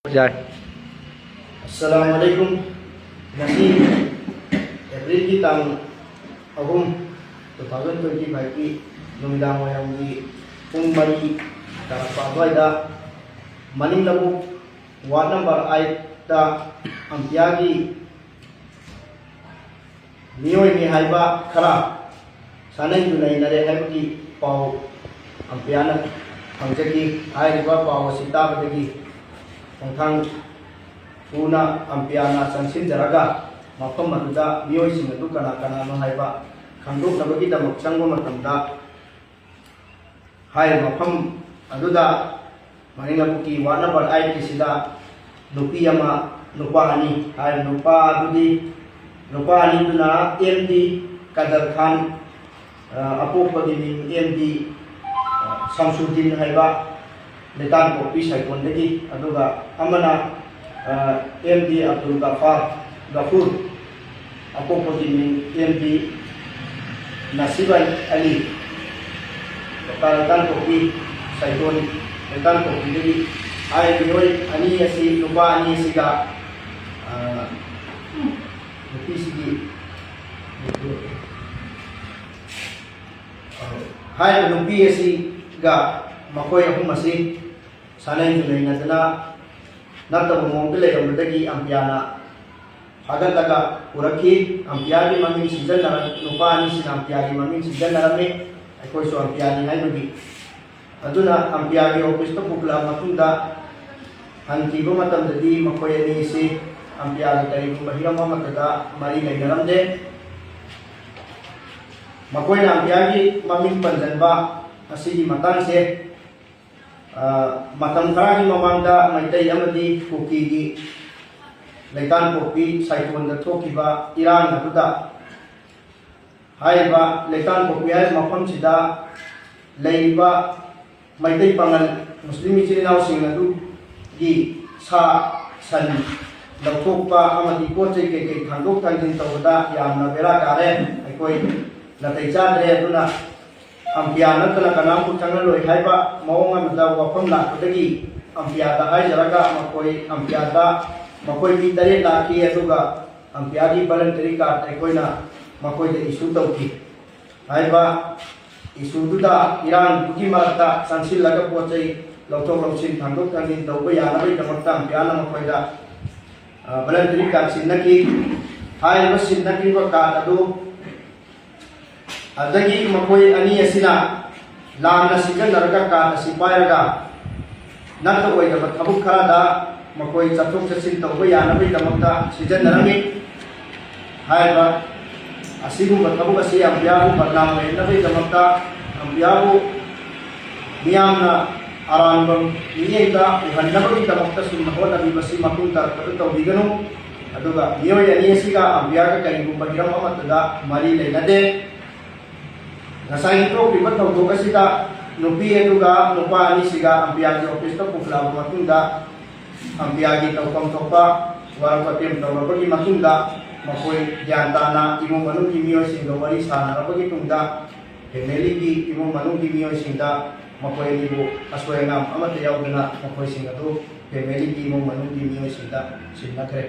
जाए। अस्सलामुअलैकुम। नसी अप्रैल की तांग अहम 2025 की नुमिदांग वायरंगी पुंग मरी तरफा मनिंग लबु वार्ड नंबर 8 दा अंपिया की मियोय नि हाइबा खरा सानै जुनै नरे हाइबकी पाव अंपिया न फंजकी हाइबा पाव सिताबदगी खंथांग पूना अंपियाना संसिनजरगा मफम अदुदा मियोयसिंग अदु कना कनानो हाइबा खंदोकनबगीदमक चंगबा मतमदा हाय मफम अदुदा मनिंगबुकी वार्ड नंबर 8 किसिदा नुपी अमा नुपा अनि हाय नुपा अदुदी नुपा अनि दुना एमडी कदर खान अपोपदी मिंग एमडी शमसुद्दीन हाइबा लेतान कॉपी साइकोंदगी अदुगा अमना एमडी अब्दुल गफूर अपोपदी मिंग एमडी नसीब अली लेतान कॉपी साइकोन लेतान कॉपी दगी आय बियोय अनि असि नुपा अनि सिगा नुपीसिगी हाय नुपी असिगा मकोय अहुम असि सानै जुनै नदना नतब मोंग लेरमदगी अंपियाना फागतगा पुरखी अंपिया की ममिंग सीजन नुपा अनि सिना अंपिया की ममिंग सीजन नरमे अखोय सो अंपिया नि हाइबगी अदुना अंपिया की ऑफिस तो पुकला मतुंदा हंकीबो मतमददी मकोय अनि सि अंपिया की करीब बहिरम मतदा मरी लेनरमदे मकोय अंपिया की ममिंग पंजनबा असिगी मतंग से मतम खरा की ममांगदा मैतै अमदी कुकी की लेतान कॉपी साइकोंदा थोकिबा इरांग अदुदा हाइबा लेतान कॉपी हाइ मफम सिदा लेइबा मैतै पंगल मुस्लिम इचिनाव सिंग अदु की सा सन लौथोकपा अमदी पोचै के थांदोक थांजिन तौबदा यामना बेरा कारे अखोय नतै चादरे अदुना अंपिया नतना कनामु चंगलोय हाइबा मौंग अमदा वफम लाखदगी अंपिया दा हाइजरगा मकोय अंपिया दा मकोय की तरे लाखी अदुगा अंपिया की वॉलंटरी कार्ड अखोयना मकोय दे इशू तौकी हाइबा इशू दुदा इरान दुगी मरता संसिल लगा पोचै लौथोक लौसिन थांदोक थांजिन तौबा यानबै दमकता अंपिया न मकोयदा वॉलंटरी कार्ड सिनकी हाइबा सिनकी व कार्ड अदु अदगी मकोय अनि असिना लामना सिजनरगा का सिपायरगा नत ओइदब थबुक खरादा मकोय चथोक चसिन तौबा यानबै दमकता सिजनरमी हाइबा असिगुम थबुक असि अंबियाबु बदनाम ओइनबै दमकता अंबियाबु मियामना आरानबम मियेदा उहन्नबगी दमकता सुन होनबि बसि मकुन तरपद तौबिगनु अदुगा मियोय अनि असिगा अंबियागा करिगुम बहिरम अमतदा मरी लेनदे नसाई तो पिबत थौदोक असिदा नुपी अदुगा नुपा अनि सिगा अंपिया की ऑफिस तो पुखलाब मतुंदा अंपिया की तौकम थोपा वार पतेम तौरबगी मतुंदा मकोय ज्ञान ताना इमुंग मनु की मियोय सिंग वरी सानारबगी तुंदा फैमिली की इमुंग मनु की मियोय सिंदा मकोय लिबो असोयनाम अमत यावदना मकोय सिंग अदु फैमिली की इमुंग मनु की मियोय सिंदा सिन्नखरे।